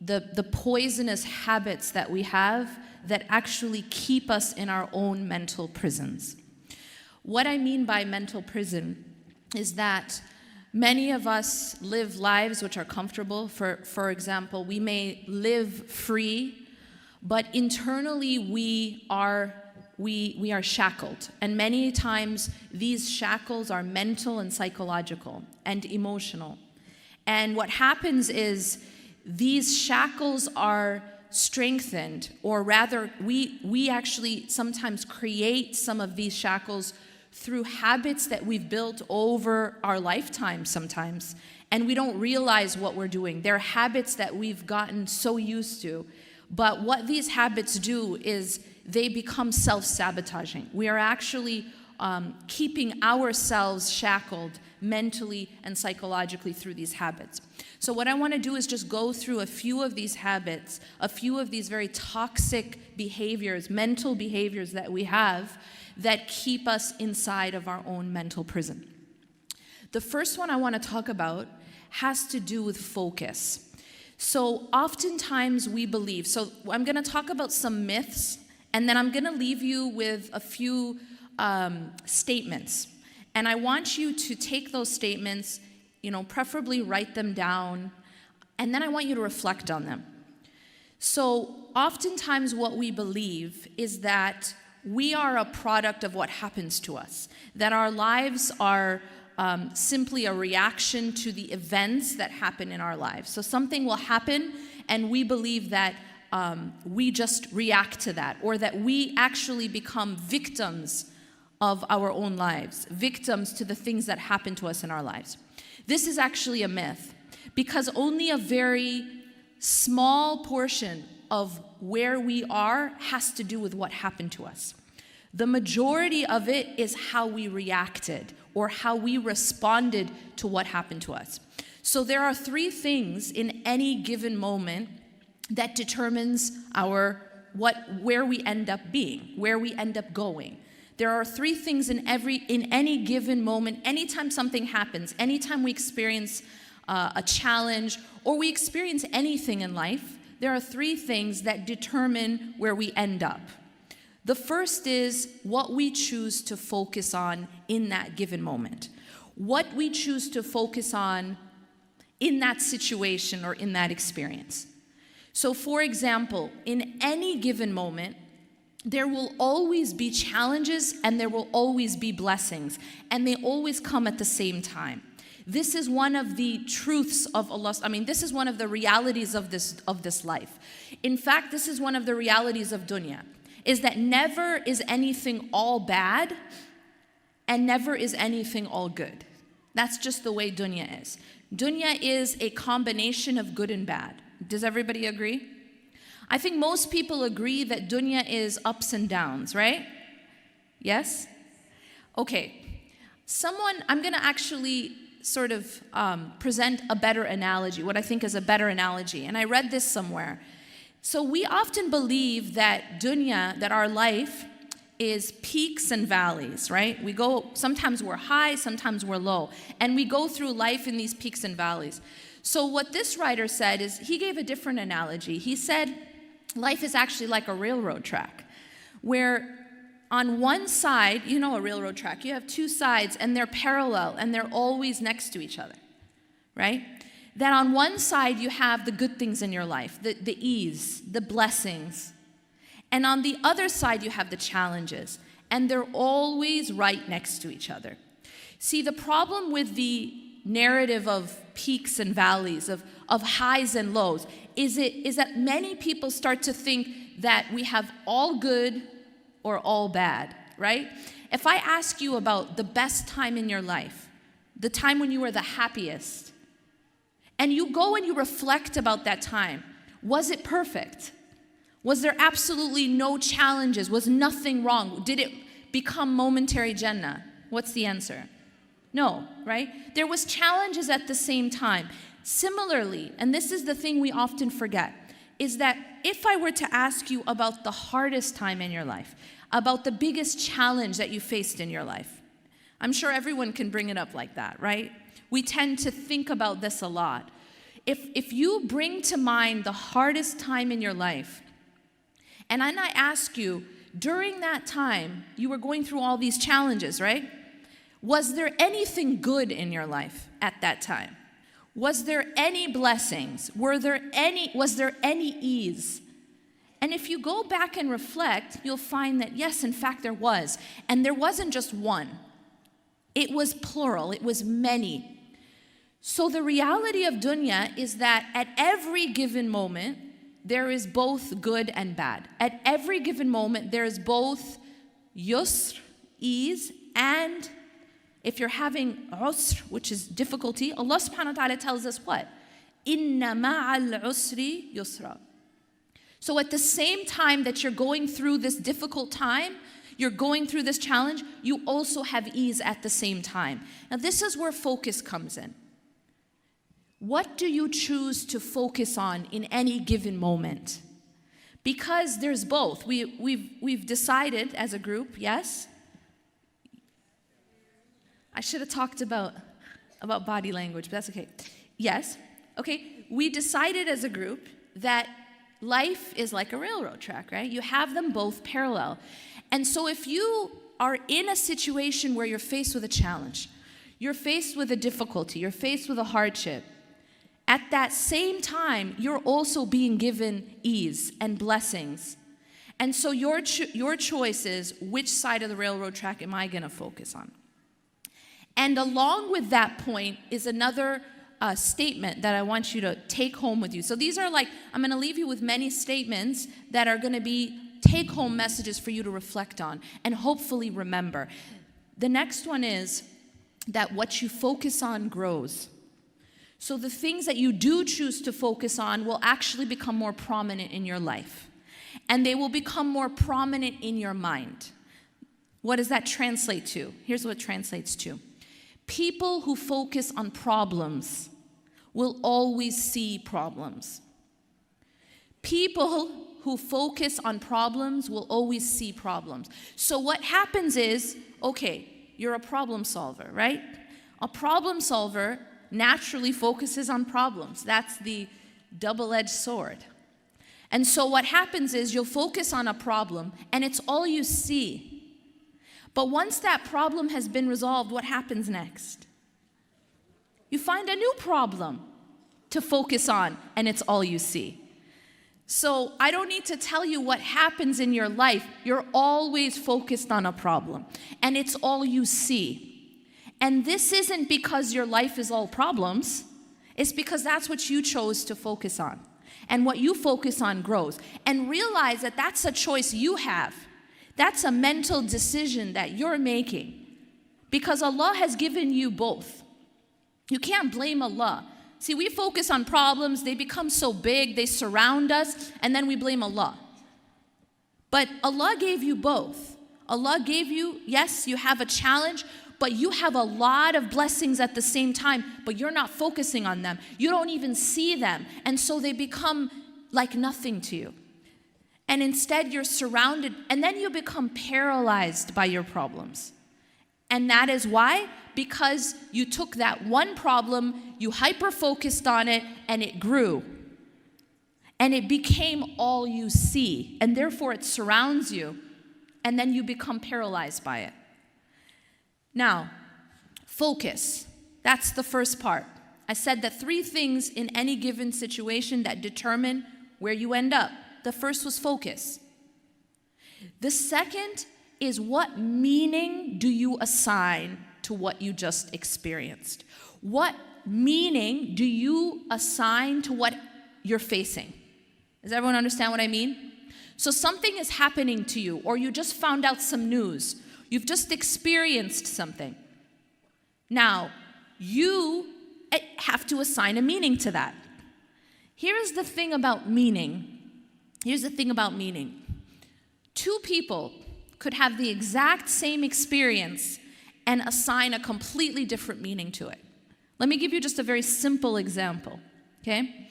the poisonous habits that we have that actually keep us in our own mental prisons. What I mean by mental prison is that many of us live lives which are comfortable. For example, we may live free, but internally we are shackled. And many times these shackles are mental and psychological and emotional. And what happens is these shackles are strengthened, or rather we actually sometimes create some of these shackles through habits that we've built over our lifetime sometimes, and we don't realize what we're doing. They're habits that we've gotten so used to, but what these habits do is they become self-sabotaging. We are actually keeping ourselves shackled mentally and psychologically through these habits. So what I want to do is just go through a few of these habits, a few of these very toxic behaviors, mental behaviors that we have that keep us inside of our own mental prison. The first one I want to talk about has to do with focus. So oftentimes we believe, so I'm going to talk about some myths, and then I'm going to leave you with a few statements. And I want you to take those statements, preferably write them down, and then I want you to reflect on them. So oftentimes what we believe is that we are a product of what happens to us, that our lives are simply a reaction to the events that happen in our lives. So something will happen, and we believe that we just react to that, or that we actually become victims of our own lives, victims to the things that happen to us in our lives. This is actually a myth, because only a very small portion of where we are has to do with what happened to us. The majority of it is how we reacted or how we responded to what happened to us. So there are three things in any given moment that determines where we end up being, where we end up going. There are three things in any given moment, anytime something happens, anytime we experience a challenge or we experience anything in life, there are three things that determine where we end up. The first is what we choose to focus on in that given moment. What we choose to focus on in that situation or in that experience. So for example, in any given moment, there will always be challenges and there will always be blessings, and they always come at the same time. This is one of the truths of Allah. This is one of the realities of this life. In fact, this is one of the realities of dunya, is that never is anything all bad and never is anything all good. That's just the way dunya is. Dunya is a combination of good and bad. Does everybody agree? I think most people agree that dunya is ups and downs, right? Yes? Okay. I'm going to actually sort of present a better analogy, what I think is a better analogy. And I read this somewhere. So we often believe that dunya, that our life is peaks and valleys, right? Sometimes we're high, sometimes we're low. And we go through life in these peaks and valleys. So what this writer said is, he gave a different analogy. He said, life is actually like a railroad track, where on one side, a railroad track, you have two sides and they're parallel and they're always next to each other, right? That on one side you have the good things in your life, the ease, the blessings. And on the other side you have the challenges, and they're always right next to each other. See, the problem with the narrative of peaks and valleys, of highs and lows, is that many people start to think that we have all good or all bad, right? If I ask you about the best time in your life, the time when you were the happiest, and you go and you reflect about that time, was it perfect? Was there absolutely no challenges? Was nothing wrong? Did it become momentary Jannah? What's the answer? No, right? There was challenges at the same time. Similarly, and this is the thing we often forget, is that if I were to ask you about the hardest time in your life, about the biggest challenge that you faced in your life, I'm sure everyone can bring it up like that, right? We tend to think about this a lot. If you bring to mind the hardest time in your life, and then I ask you, during that time, you were going through all these challenges, right? Was there anything good in your life at that time? Was there any blessings? Was there any ease? And if you go back and reflect, you'll find that yes, in fact, there was. And there wasn't just one. It was plural. It was many. So the reality of dunya is that at every given moment, there is both good and bad. At every given moment, there is both yusr, ease, and if you're having usr, which is difficulty, Allah subhanahu wa ta'ala tells us what? Inna ma'al usri yusra. So at the same time that you're going through this difficult time, you're going through this challenge, you also have ease at the same time. Now this is where focus comes in. What do you choose to focus on in any given moment? Because there's both. We've decided as a group, yes? I should have talked about body language, but that's okay. Yes, okay. We decided as a group that life is like a railroad track, right? You have them both parallel. And so if you are in a situation where you're faced with a challenge, you're faced with a difficulty, you're faced with a hardship, at that same time, you're also being given ease and blessings. And so your choice is, which side of the railroad track am I going to focus on? And along with that point is another statement that I want you to take home with you. So these are I'm going to leave you with many statements that are going to be take-home messages for you to reflect on and hopefully remember. The next one is that what you focus on grows. So the things that you do choose to focus on will actually become more prominent in your life. And they will become more prominent in your mind. What does that translate to? Here's what it translates to. People who focus on problems will always see problems. People who focus on problems will always see problems. So what happens is, okay, you're a problem solver, right? A problem solver naturally focuses on problems. That's the double-edged sword. And so what happens is you'll focus on a problem and it's all you see. But once that problem has been resolved, what happens next? You find a new problem to focus on and it's all you see. So I don't need to tell you what happens in your life. You're always focused on a problem and it's all you see. And this isn't because your life is all problems. It's because that's what you chose to focus on. And what you focus on grows. And realize that that's a choice you have. That's a mental decision that you're making. Because Allah has given you both. You can't blame Allah. See, we focus on problems, they become so big, they surround us, and then we blame Allah. But Allah gave you both. Allah gave you, yes, you have a challenge, but you have a lot of blessings at the same time, but you're not focusing on them. You don't even see them. And so they become like nothing to you. And instead you're surrounded, and then you become paralyzed by your problems. And that is why? Because you took that one problem, you hyper-focused on it, and it grew. And it became all you see, and therefore it surrounds you, and then you become paralyzed by it. Now, focus. That's the first part. I said that 3 things in any given situation that determine where you end up. The first was focus. The second is, what meaning do you assign to what you just experienced? What meaning do you assign to what you're facing? Does everyone understand what I mean? So something is happening to you, or you just found out some news. You've just experienced something. Now, you have to assign a meaning to that. Here's the thing about meaning. Here's the thing about meaning. 2 people could have the exact same experience and assign a completely different meaning to it. Let me give you just a very simple example, okay?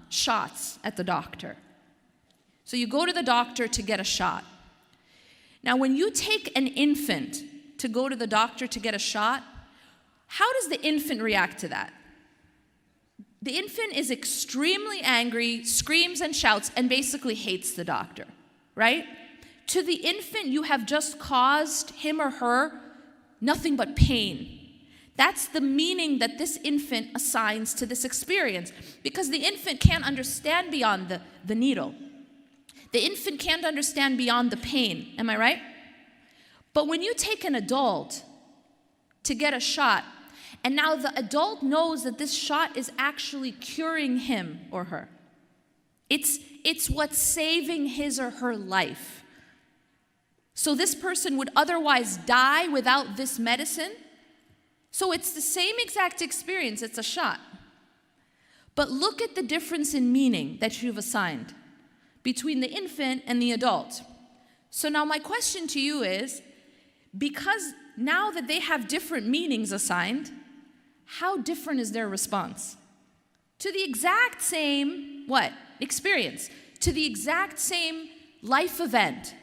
Shots at the doctor. So you go to the doctor to get a shot. Now, when you take an infant to go to the doctor to get a shot, how does the infant react to that? The infant is extremely angry, screams and shouts, and basically hates the doctor, right? To the infant, you have just caused him or her nothing but pain. That's the meaning that this infant assigns to this experience, because the infant can't understand beyond the needle. The infant can't understand beyond the pain, am I right? But when you take an adult to get a shot, and now the adult knows that this shot is actually curing him or her. It's what's saving his or her life. So this person would otherwise die without this medicine. So it's the same exact experience, it's a shot. But look at the difference in meaning that you've assigned between the infant and the adult. So now my question to you is, because now that they have different meanings assigned, how different is their response? To the exact same, what? Experience. To the exact same life event.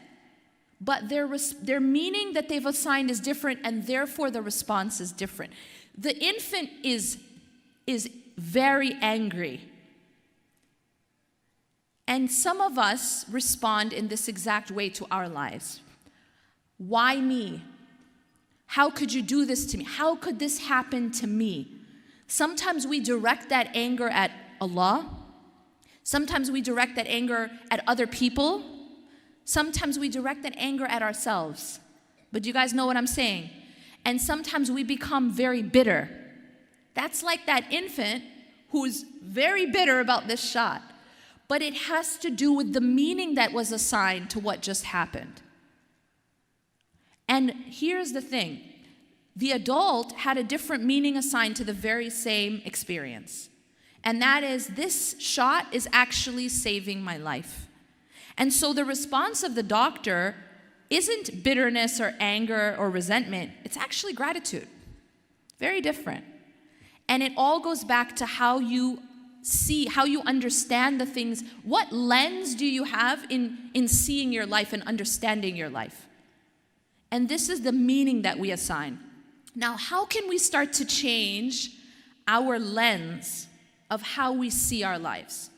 But their meaning that they've assigned is different, and therefore the response is different. The infant is very angry. And some of us respond in this exact way to our lives. Why me? How could you do this to me? How could this happen to me? Sometimes we direct that anger at Allah. Sometimes we direct that anger at other people. Sometimes we direct that anger at ourselves. But you guys know what I'm saying? And sometimes we become very bitter. That's like that infant who's very bitter about this shot. But it has to do with the meaning that was assigned to what just happened. And here's the thing. The adult had a different meaning assigned to the very same experience. And that is, this shot is actually saving my life. And so the response of the doctor isn't bitterness or anger or resentment. It's actually gratitude. Very different. And it all goes back to how you see, how you understand the things. What lens do you have in seeing your life and understanding your life? And this is the meaning that we assign. Now, how can we start to change our lens of how we see our lives?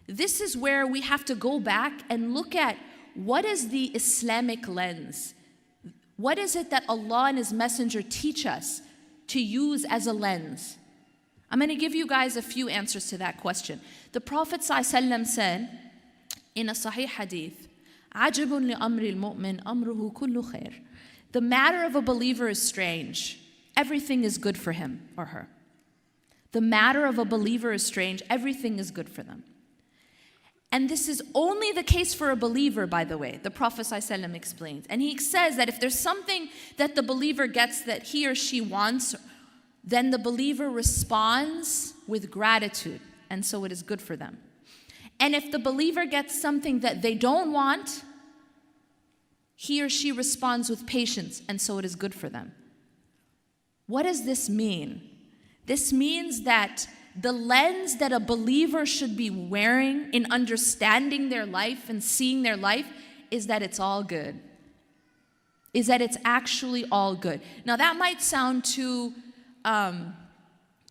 This is where we have to go back and look at what is the Islamic lens? What is it that Allah and His Messenger teach us to use as a lens? I'm going to give you guys a few answers to that question. The Prophet ﷺ said in a Sahih Hadith, عَجَبٌ لِأَمْرِ الْمُؤْمِنِ أَمْرُهُ كُلُّ خَيْرٍ. The matter of a believer is strange. Everything is good for him or her. The matter of a believer is strange. Everything is good for them. And this is only the case for a believer, by the way. The Prophet ﷺ explains. And he says that if there's something that the believer gets that he or she wants, then the believer responds with gratitude. And so it is good for them. And if the believer gets something that they don't want, he or she responds with patience, and so it is good for them. What does this mean? This means that the lens that a believer should be wearing in understanding their life and seeing their life is that it's all good. Is that it's actually all good. Now that might sound too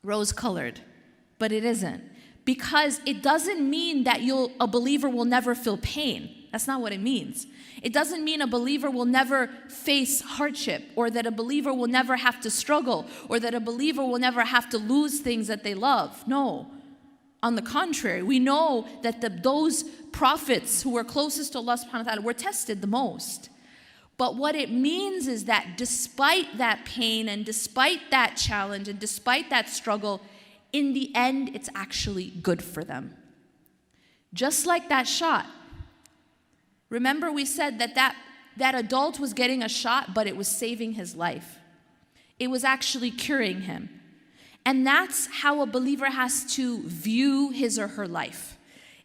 rose-colored, but it isn't. Because it doesn't mean that a believer will never feel pain. That's not what it means. It doesn't mean a believer will never face hardship, or that a believer will never have to struggle, or that a believer will never have to lose things that they love. No. On the contrary, we know that those prophets who were closest to Allah subhanahu wa ta'ala were tested the most. But what it means is that despite that pain and despite that challenge and despite that struggle, in the end, it's actually good for them. Just like that shot. Remember we said that adult was getting a shot, but it was saving his life. It was actually curing him. And that's how a believer has to view his or her life,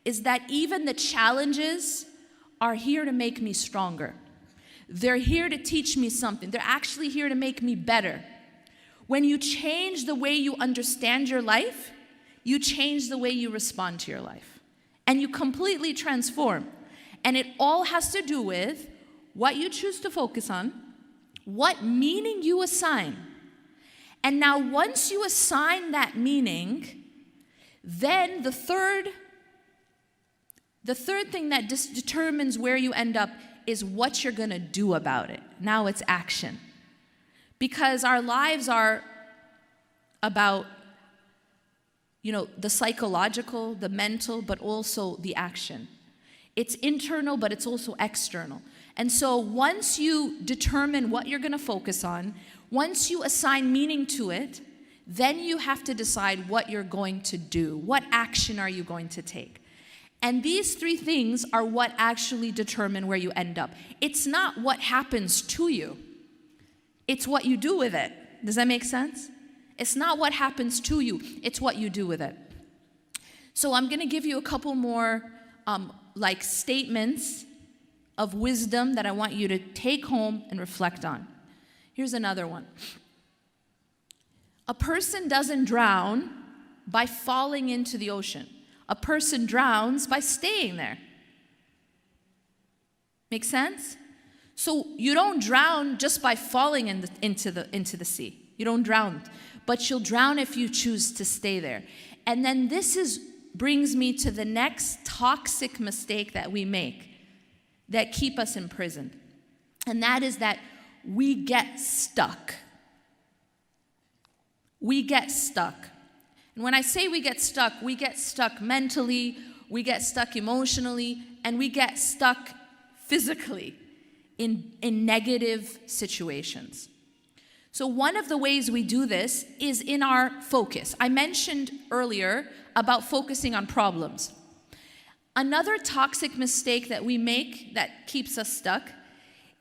is that even the challenges are here to make me stronger. They're here to teach me something. They're actually here to make me better. When you change the way you understand your life, you change the way you respond to your life. And you completely transform. And it all has to do with what you choose to focus on, what meaning you assign. And now once you assign that meaning, Then the third thing that determines where you end up is what you're going to do about it. Now it's action. Because our lives are about, the psychological, the mental, but also the action. It's internal, but it's also external. And so once you determine what you're going to focus on, once you assign meaning to it, then you have to decide what you're going to do. What action are you going to take? And these three things are what actually determine where you end up. It's not what happens to you. It's what you do with it. Does that make sense? It's not what happens to you. It's what you do with it. So I'm going to give you a couple more statements of wisdom that I want you to take home and reflect on. Here's another one. A person doesn't drown by falling into the ocean. A person drowns by staying there. Make sense? So you don't drown just by falling into the sea. You don't drown, but you'll drown if you choose to stay there. And then brings me to the next toxic mistake that we make that keep us imprisoned. And that is that we get stuck. We get stuck. And when I say we get stuck mentally, we get stuck emotionally, and we get stuck physically in negative situations. So one of the ways we do this is in our focus. I mentioned earlier about focusing on problems. Another toxic mistake that we make that keeps us stuck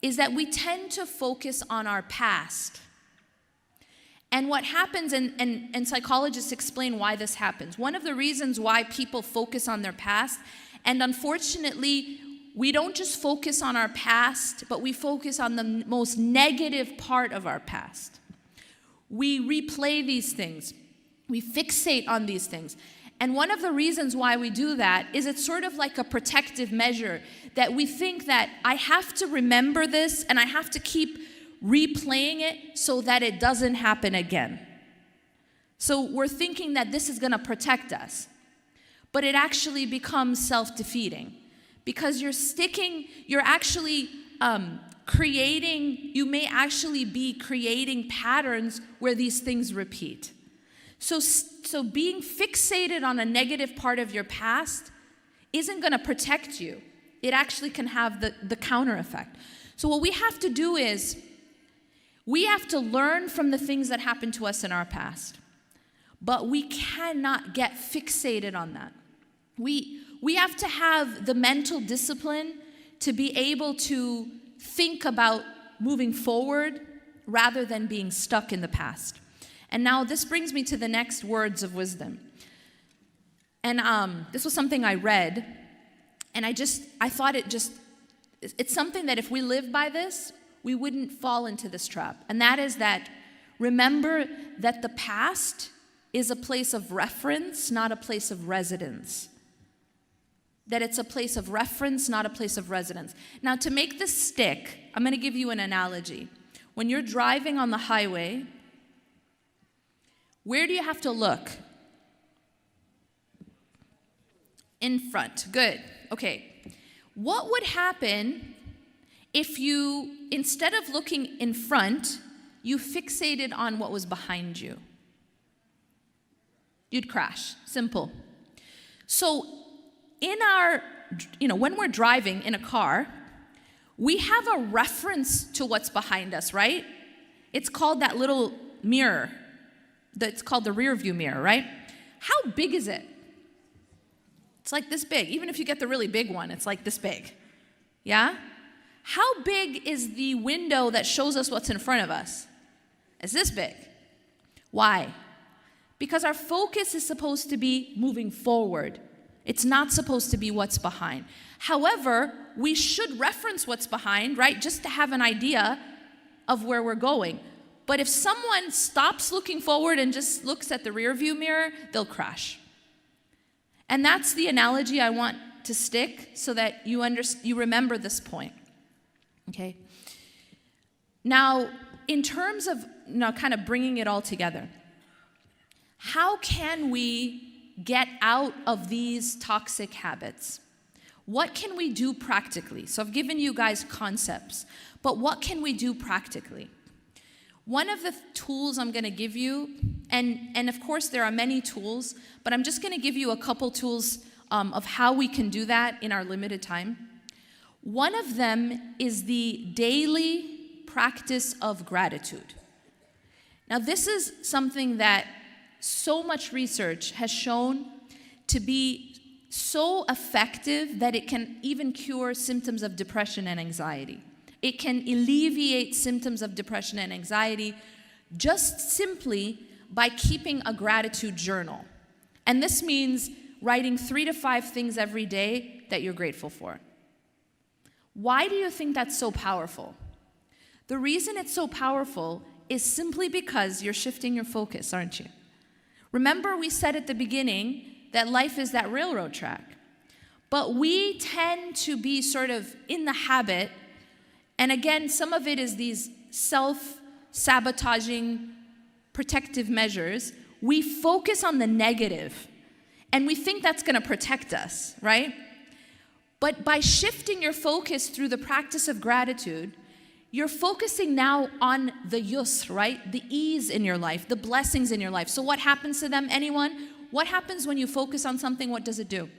is that we tend to focus on our past. And what happens, and psychologists explain why this happens. One of the reasons why people focus on their past, and unfortunately, we don't just focus on our past, but we focus on the most negative part of our past. We replay these things. We fixate on these things. And one of the reasons why we do that is it's sort of like a protective measure that we think that I have to remember this and I have to keep replaying it so that it doesn't happen again. So we're thinking that this is going to protect us, but it actually becomes self-defeating because you may actually be creating patterns where these things repeat. So being fixated on a negative part of your past isn't going to protect you. It actually can have the counter effect. So what we have to do is we have to learn from the things that happened to us in our past. But we cannot get fixated on that. We have to have the mental discipline to be able to think about moving forward rather than being stuck in the past. And now this brings me to the next words of wisdom. And this was something I read, and I thought it's something that if we live by this, we wouldn't fall into this trap. And that is that remember that the past is a place of reference, not a place of residence. That it's a place of reference, not a place of residence. Now, to make this stick, I'm going to give you an analogy. When you're driving on the highway, where do you have to look? In front. Good. Okay. What would happen if you, instead of looking in front, you fixated on what was behind you? You'd crash. Simple. So, when we're driving in a car, we have a reference to what's behind us, right? It's called that little mirror. It's called the rear view mirror, right? How big is it? It's like this big. Even if you get the really big one, it's like this big. Yeah? How big is the window that shows us what's in front of us? It's this big. Why? Because our focus is supposed to be moving forward. It's not supposed to be what's behind. However, we should reference what's behind, right? Just to have an idea of where we're going. But if someone stops looking forward and just looks at the rear view mirror, they'll crash. And that's the analogy I want to stick so that you remember this point. Okay? Now, in terms of kind of bringing it all together, how can we get out of these toxic habits? What can we do practically? So I've given you guys concepts, but what can we do practically? One of the tools I'm going to give you, and of course there are many tools, but I'm just going to give you a couple tools of how we can do that in our limited time. One of them is the daily practice of gratitude. Now this is something that so much research has shown to be so effective that it can even cure symptoms of depression and anxiety. It can alleviate symptoms of depression and anxiety just simply by keeping a gratitude journal. And this means writing 3 to 5 things every day that you're grateful for. Why do you think that's so powerful? The reason it's so powerful is simply because you're shifting your focus, aren't you? Remember we said at the beginning that life is that railroad track. But we tend to be sort of in the habit, and again, some of it is these self-sabotaging protective measures. We focus on the negative, and we think that's going to protect us, right? But by shifting your focus through the practice of gratitude, you're focusing now on the yusr, right? The ease in your life, the blessings in your life. So what happens to them, anyone? What happens when you focus on something? What does it do?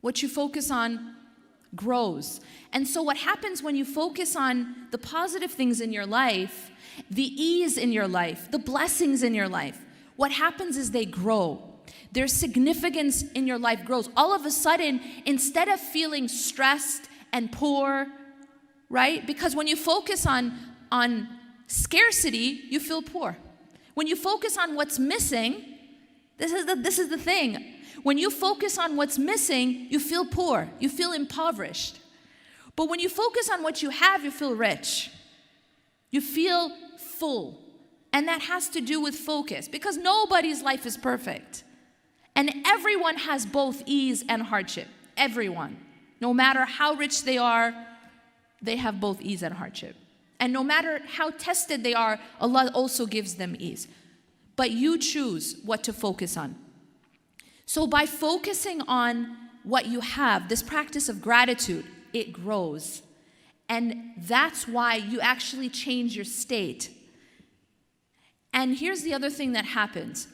What you focus on grows. And so what happens when you focus on the positive things in your life, the ease in your life, the blessings in your life, what happens is they grow. Their significance in your life grows. All of a sudden, instead of feeling stressed and poor, right? Because when you focus on scarcity, you feel poor. When you focus on what's missing, this is the thing. When you focus on what's missing, you feel poor. You feel impoverished. But when you focus on what you have, you feel rich. You feel full. And that has to do with focus, because nobody's life is perfect. And everyone has both ease and hardship. Everyone. No matter how rich they are, they have both ease and hardship. And no matter how tested they are, Allah also gives them ease. But you choose what to focus on. So by focusing on what you have, this practice of gratitude, it grows. And that's why you actually change your state. And here's the other thing that happens,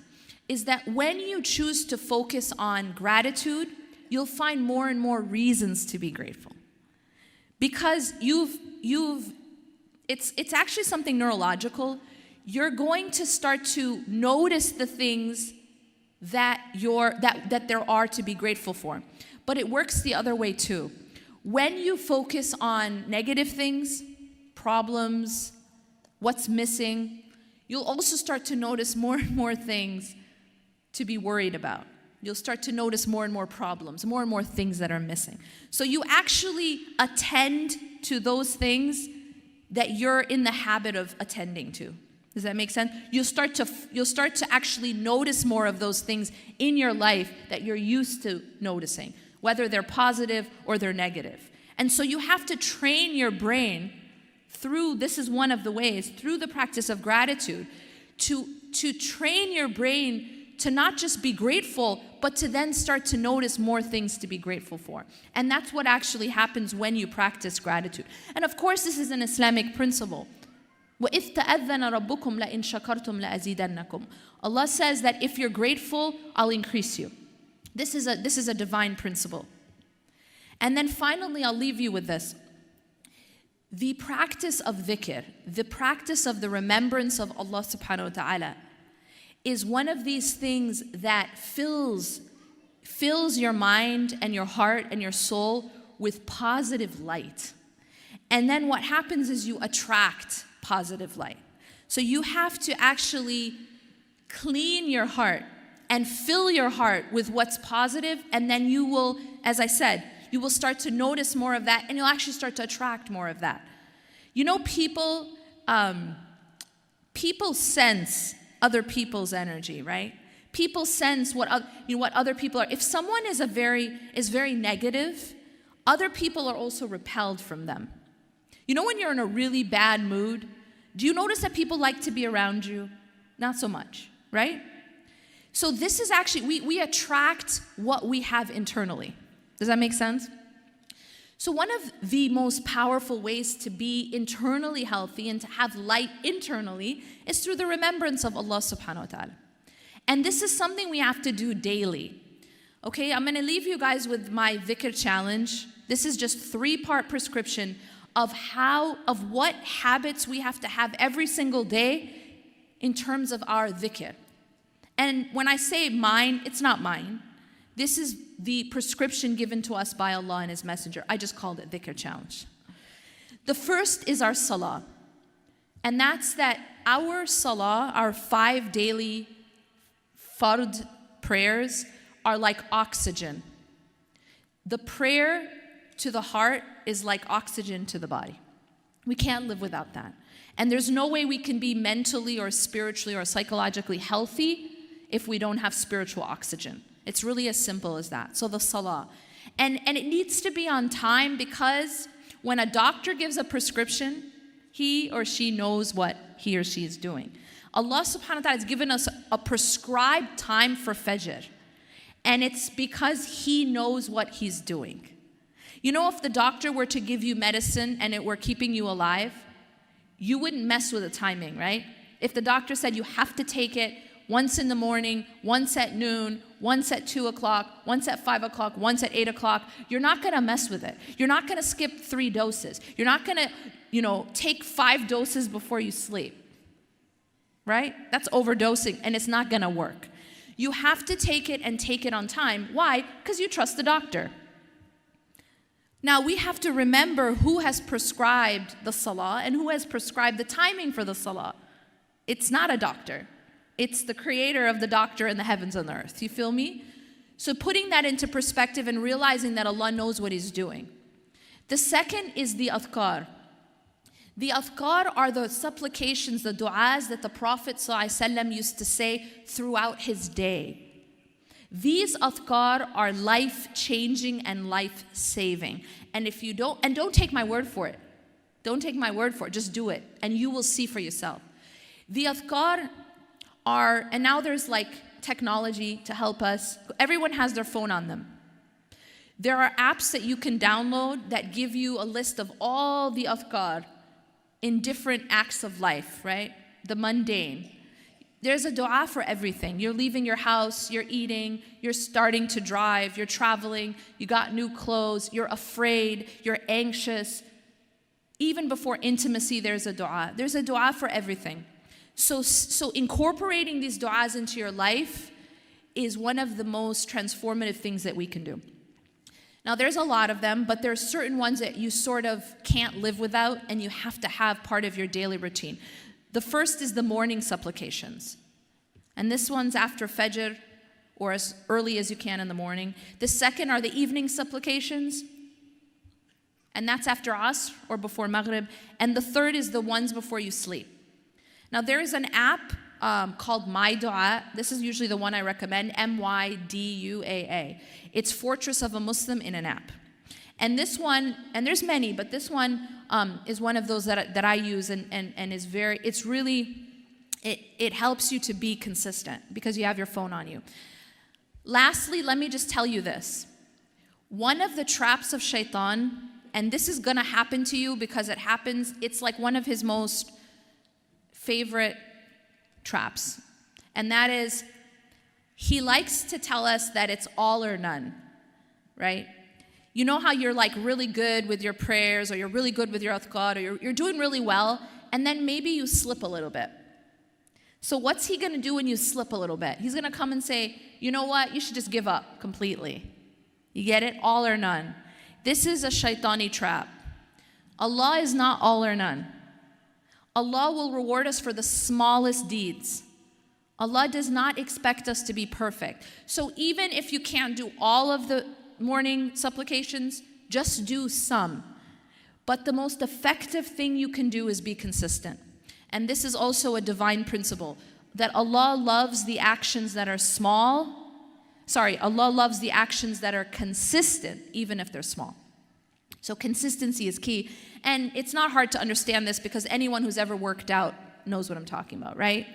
is that when you choose to focus on gratitude, you'll find more and more reasons to be grateful. Because it's actually something neurological. You're going to start to notice the things that there are to be grateful for. But it works the other way too. When you focus on negative things, problems, what's missing, you'll also start to notice more and more things to be worried about. You'll start to notice more and more problems, more and more things that are missing. So you actually attend to those things that you're in the habit of attending to. Does that make sense? You'll start to actually notice more of those things in your life that you're used to noticing, whether they're positive or they're negative. And so you have to train your brain through, this is one of the ways, through the practice of gratitude, to train your brain to not just be grateful, but to then start to notice more things to be grateful for. And that's what actually happens when you practice gratitude. And of course, this is an Islamic principle. وَإِذْ تَأَذَّنَ رَبُّكُمْ لَإِن شَكَرْتُمْ لَأَزِيدَنَّكُمْ. Allah says that if you're grateful, I'll increase you. This is a divine principle. And then finally, I'll leave you with this. The practice of dhikr, the practice of the remembrance of Allah subhanahu wa ta'ala, is one of these things that fills your mind and your heart and your soul with positive light. And then what happens is you attract positive light. So you have to actually clean your heart and fill your heart with what's positive, and then you will, as I said, you will start to notice more of that, and you'll actually start to attract more of that. You know, people sense other people's energy, right? People sense what other people are. If someone is very negative, other people are also repelled from them. You know, when you're in a really bad mood, do you notice that people like to be around you? Not so much, right? So this is actually, we attract what we have internally. Does that make sense? So one of the most powerful ways to be internally healthy and to have light internally is through the remembrance of Allah subhanahu wa ta'ala. And this is something we have to do daily. Okay, I'm going to leave you guys with my dhikr challenge. This is just 3-part prescription of what habits we have to have every single day in terms of our dhikr. And when I say mine, it's not mine. This is the prescription given to us by Allah and His Messenger. I just called it dhikr challenge. The first is our salah. And that's that our salah, our 5 daily fard prayers, are like oxygen. The prayer to the heart is like oxygen to the body. We can't live without that. And there's no way we can be mentally or spiritually or psychologically healthy if we don't have spiritual oxygen. It's really as simple as that. So the salah. And it needs to be on time, because when a doctor gives a prescription, he or she knows what he or she is doing. Allah subhanahu wa ta'ala has given us a prescribed time for Fajr. And it's because He knows what He's doing. You know, if the doctor were to give you medicine and it were keeping you alive, you wouldn't mess with the timing, right? If the doctor said you have to take it once in the morning, once at noon, once at 2 o'clock, once at 5 o'clock, once at 8 o'clock, you're not going to mess with it. You're not going to skip 3 doses. You're not going to, take 5 doses before you sleep, right? That's overdosing, and it's not going to work. You have to take it and take it on time. Why? Because you trust the doctor. Now, we have to remember who has prescribed the salah and who has prescribed the timing for the salah. It's not a doctor. It's the creator of the doctor and the heavens and the earth. You feel me? So putting that into perspective and realizing that Allah knows what He's doing. The second is the adhkar. The adhkar are the supplications, the du'as that the Prophet ﷺ used to say throughout his day. These adhkar are life-changing and life-saving. And if you don't take my word for it. Don't take my word for it. Just do it, and you will see for yourself. The adhkar are, and now there's like technology to help us. Everyone has their phone on them. There are apps that you can download that give you a list of all the adhkar in different acts of life, right? The mundane. There's a dua for everything. You're leaving your house, you're eating, you're starting to drive, you're traveling, you got new clothes, you're afraid, you're anxious. Even before intimacy, there's a dua. There's a dua for everything. So incorporating these duas into your life is one of the most transformative things that we can do. Now, there's a lot of them, but there's certain ones that you sort of can't live without, and you have to have part of your daily routine. The first is the morning supplications. And this one's after Fajr, or as early as you can in the morning. The second are the evening supplications, and that's after Asr or before Maghrib. And the third is the ones before you sleep. Now, there is an app called My Dua. This is usually the one I recommend, MYDUAA. It's Fortress of a Muslim in an app. And this one, and there's many, but this one is one of those that I use and is very, it's really, it helps you to be consistent because you have your phone on you. Lastly, let me just tell you this. One of the traps of shaitan, and this is going to happen to you because it happens, it's like one of his most favorite traps. And that is, he likes to tell us that it's all or none, right? You know how you're like really good with your prayers, or you're really good with your adhkar, or you're doing really well, and then maybe you slip a little bit. So what's he going to do when you slip a little bit? He's going to come and say, you know what, you should just give up completely. You get it? All or none. This is a shaitani trap. Allah is not all or none. Allah will reward us for the smallest deeds. Allah does not expect us to be perfect. So even if you can't do all of the morning supplications, just do some. But the most effective thing you can do is be consistent. And this is also a divine principle, that Allah loves the actions that are Allah loves the actions that are consistent, even if they're small. So consistency is key. And it's not hard to understand this because anyone who's ever worked out knows what I'm talking about, right?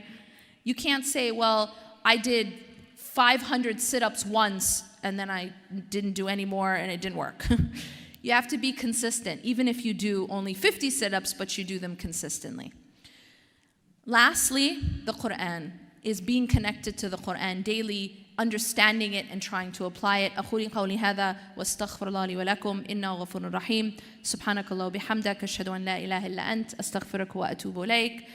You can't say, well, I did 500 sit-ups once and then I didn't do any more and it didn't work. You have to be consistent, even if you do only 50 sit-ups, but you do them consistently. Lastly, the Quran is being connected to the Quran daily, understanding it and trying to apply it. أقول قولي هذا واستغفر الله لي ولكم إنه غفور رحيم. سبحانك اللهم وبحمدك أشهد أن لا إله إلا أنت أستغفرك وأتوب إليك.